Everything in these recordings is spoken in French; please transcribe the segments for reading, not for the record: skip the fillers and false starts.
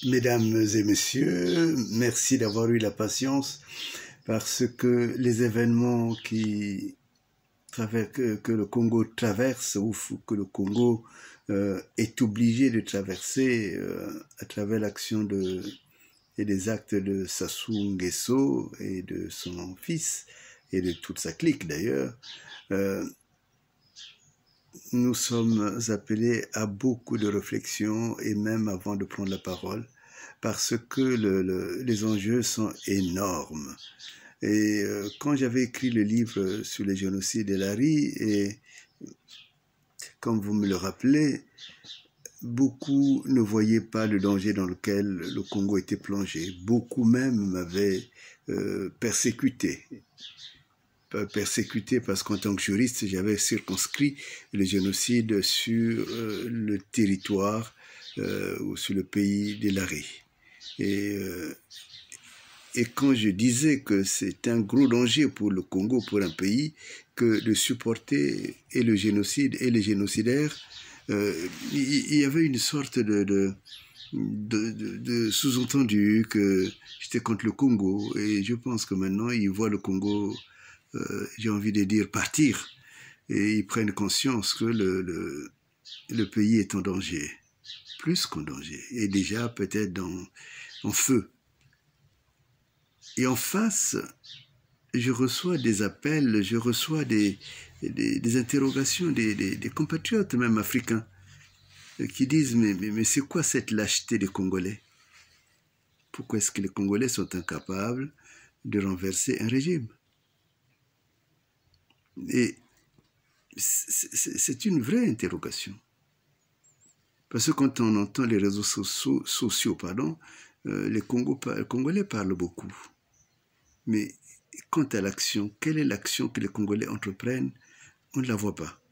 Mesdames et messieurs, merci d'avoir eu la patience parce que les événements que le Congo traverse ou que le Congo est obligé de traverser à travers l'action et des actes de Sassou Nguesso et de son fils et de toute sa clique d'ailleurs, nous sommes appelés à beaucoup de réflexions et même avant de prendre la parole parce que les enjeux sont énormes. Et quand j'avais écrit le livre sur les génocides de Lari, et comme vous me le rappelez, beaucoup ne voyaient pas le danger dans lequel le Congo était plongé. Beaucoup même m'avaient persécuté parce qu'en tant que juriste, j'avais circonscrit le génocide sur le territoire ou sur le pays de Lari. Et quand je disais que c'est un gros danger pour le Congo, pour un pays, que de supporter et le génocide et les génocidaires, il y avait une sorte de sous-entendu que j'étais contre le Congo. Et je pense que maintenant, ils voient le Congo, j'ai envie de dire, partir. Et ils prennent conscience que le pays est en danger, plus qu'en danger, et déjà peut-être en feu. Et en face, je reçois des appels, je reçois des interrogations des compatriotes, même africains, qui disent mais c'est quoi cette lâcheté des Congolais? Pourquoi est-ce que les Congolais sont incapables de renverser un régime? Et c'est une vraie interrogation. Parce que quand on entend les réseaux sociaux, les Congolais parlent beaucoup. Mais quant à l'action, quelle est l'action que les Congolais entreprennent? On ne la voit pas.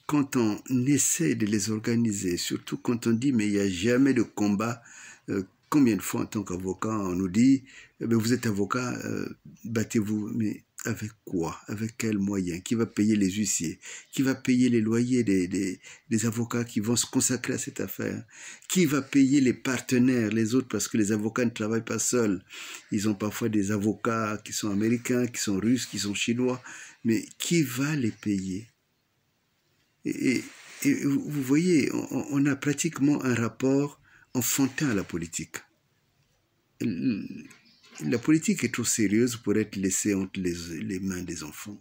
Quand on essaie de les organiser, surtout quand on dit mais il n'y a jamais de combat, combien de fois en tant qu'avocat on nous dit vous êtes avocat, battez-vous, mais avec quoi? Avec quels moyens? Qui va payer les huissiers? Qui va payer les loyers des avocats qui vont se consacrer à cette affaire? Qui va payer les partenaires, les autres? Parce que les avocats ne travaillent pas seuls. Ils ont parfois des avocats qui sont américains, qui sont russes, qui sont chinois. Mais qui va les payer? Et vous voyez, on a pratiquement un rapport enfantin à la politique. La politique est trop sérieuse pour être laissée entre les mains des enfants.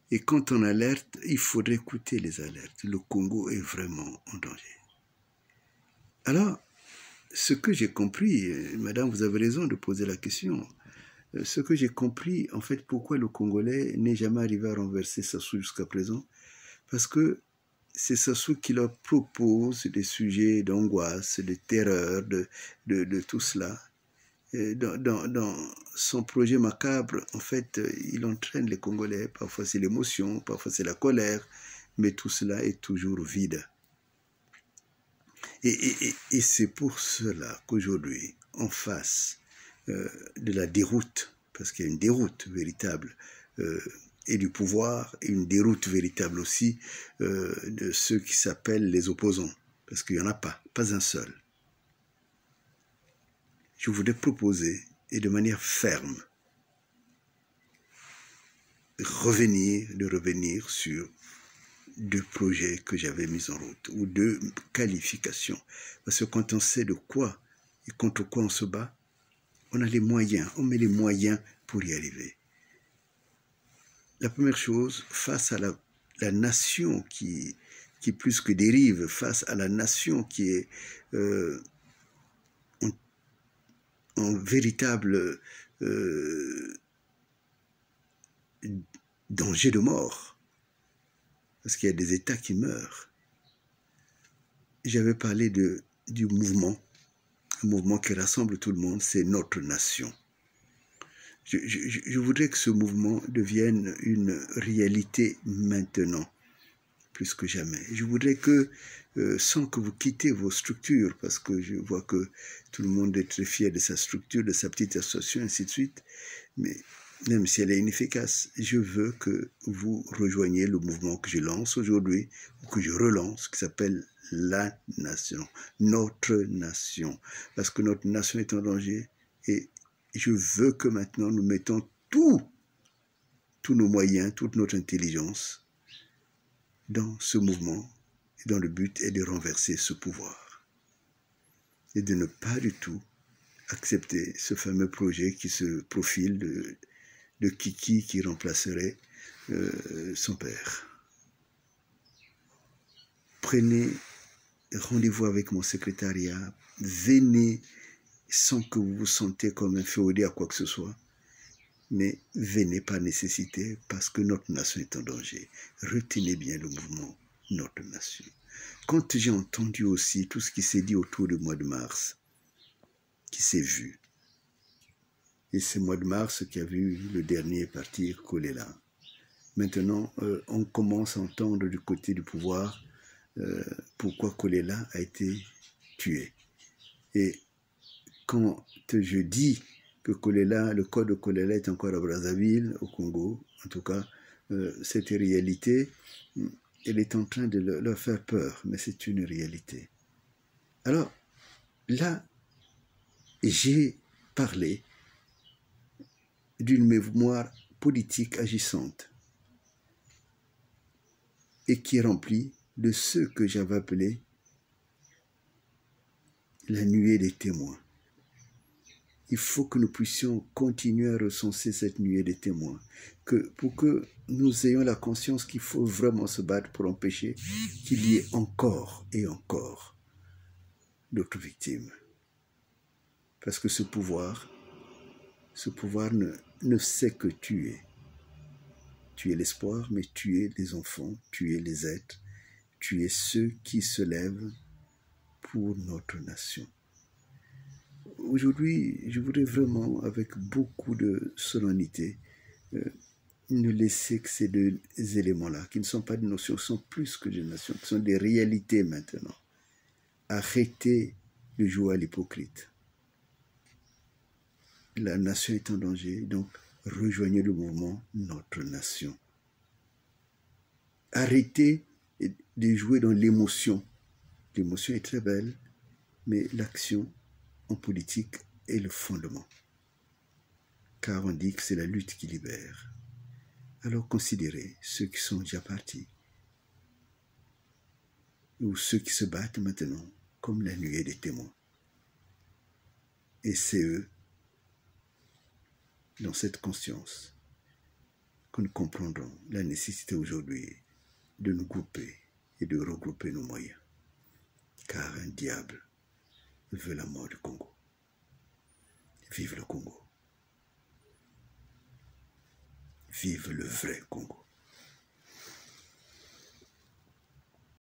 Et quand on alerte, il faudrait écouter les alertes. Le Congo est vraiment en danger. Alors, ce que j'ai compris, madame, vous avez raison de poser la question, ce que j'ai compris, en fait, pourquoi le Congolais n'est jamais arrivé à renverser Sassou jusqu'à présent, parce que c'est Sassou qui leur propose des sujets d'angoisse, de terreur, de tout cela. Dans son projet macabre, en fait, il entraîne les Congolais. Parfois c'est l'émotion, parfois c'est la colère, mais tout cela est toujours vide. Et c'est pour cela qu'aujourd'hui, en face de la déroute, parce qu'il y a une déroute véritable, et du pouvoir, et une déroute véritable aussi de ceux qui s'appellent les opposants, parce qu'il n'y en a pas un seul. Je voudrais proposer, et de manière ferme, de revenir sur deux projets que j'avais mis en route, ou deux qualifications. Parce que quand on sait de quoi et contre quoi on se bat, on a les moyens, on met les moyens pour y arriver. La première chose, face à la nation qui plus que dérive, face à la nation qui est en véritable danger de mort, parce qu'il y a des États qui meurent. J'avais parlé du mouvement, un mouvement qui rassemble tout le monde, c'est notre nation. Je voudrais que ce mouvement devienne une réalité maintenant, plus que jamais. Je voudrais que, sans que vous quittez vos structures, parce que je vois que tout le monde est très fier de sa structure, de sa petite association, ainsi de suite, mais même si elle est inefficace. Je veux que vous rejoigniez le mouvement que je lance aujourd'hui, ou que je relance, qui s'appelle la nation, notre nation. Parce que notre nation est en danger et je veux que maintenant nous mettons tous nos moyens, toute notre intelligence dans ce mouvement, et dans le but est de renverser ce pouvoir. Et de ne pas du tout accepter ce fameux projet qui se profile de Kiki qui remplacerait son père. Prenez rendez-vous avec mon secrétariat, venez sans que vous vous sentez comme inféodé à quoi que ce soit, mais venez par nécessité parce que notre nation est en danger. Retenez bien le mouvement Notre Nation. Quand j'ai entendu aussi tout ce qui s'est dit autour du mois de mars, qui s'est vu, et c'est le mois de mars qui a vu le dernier partir Kolela. Maintenant, on commence à entendre du côté du pouvoir pourquoi Kolela a été tué. Et quand je dis que Kolela, le corps de Kolela est encore à Brazzaville, au Congo, en tout cas, cette réalité, elle est en train de leur faire peur, mais c'est une réalité. Alors, là, j'ai parlé d'une mémoire politique agissante et qui est remplie de ce que j'avais appelé la nuée des témoins. Il faut que nous puissions continuer à recenser cette nuée des témoins, pour que nous ayons la conscience qu'il faut vraiment se battre pour empêcher qu'il y ait encore et encore d'autres victimes. Parce que ce pouvoir ne sait que tuer. Tuer l'espoir, mais tuer les enfants, tuer les êtres, tuer ceux qui se lèvent pour notre nation. Aujourd'hui, je voudrais vraiment, avec beaucoup de solennité, ne laisser que ces deux éléments-là, qui ne sont pas des notions, sont plus que des notions, qui sont des réalités maintenant. Arrêtez de jouer à l'hypocrite. La nation est en danger, donc rejoignez le mouvement Notre Nation. Arrêtez de jouer dans l'émotion. L'émotion est très belle, mais l'action en politique est le fondement. Car on dit que c'est la lutte qui libère. Alors considérez ceux qui sont déjà partis, ou ceux qui se battent maintenant, comme la nuée des témoins. Et c'est eux, dans cette conscience, que nous comprendrons la nécessité aujourd'hui de nous grouper et de regrouper nos moyens. Car un diable veut la mort du Congo. Vive le Congo. Vive le vrai Congo.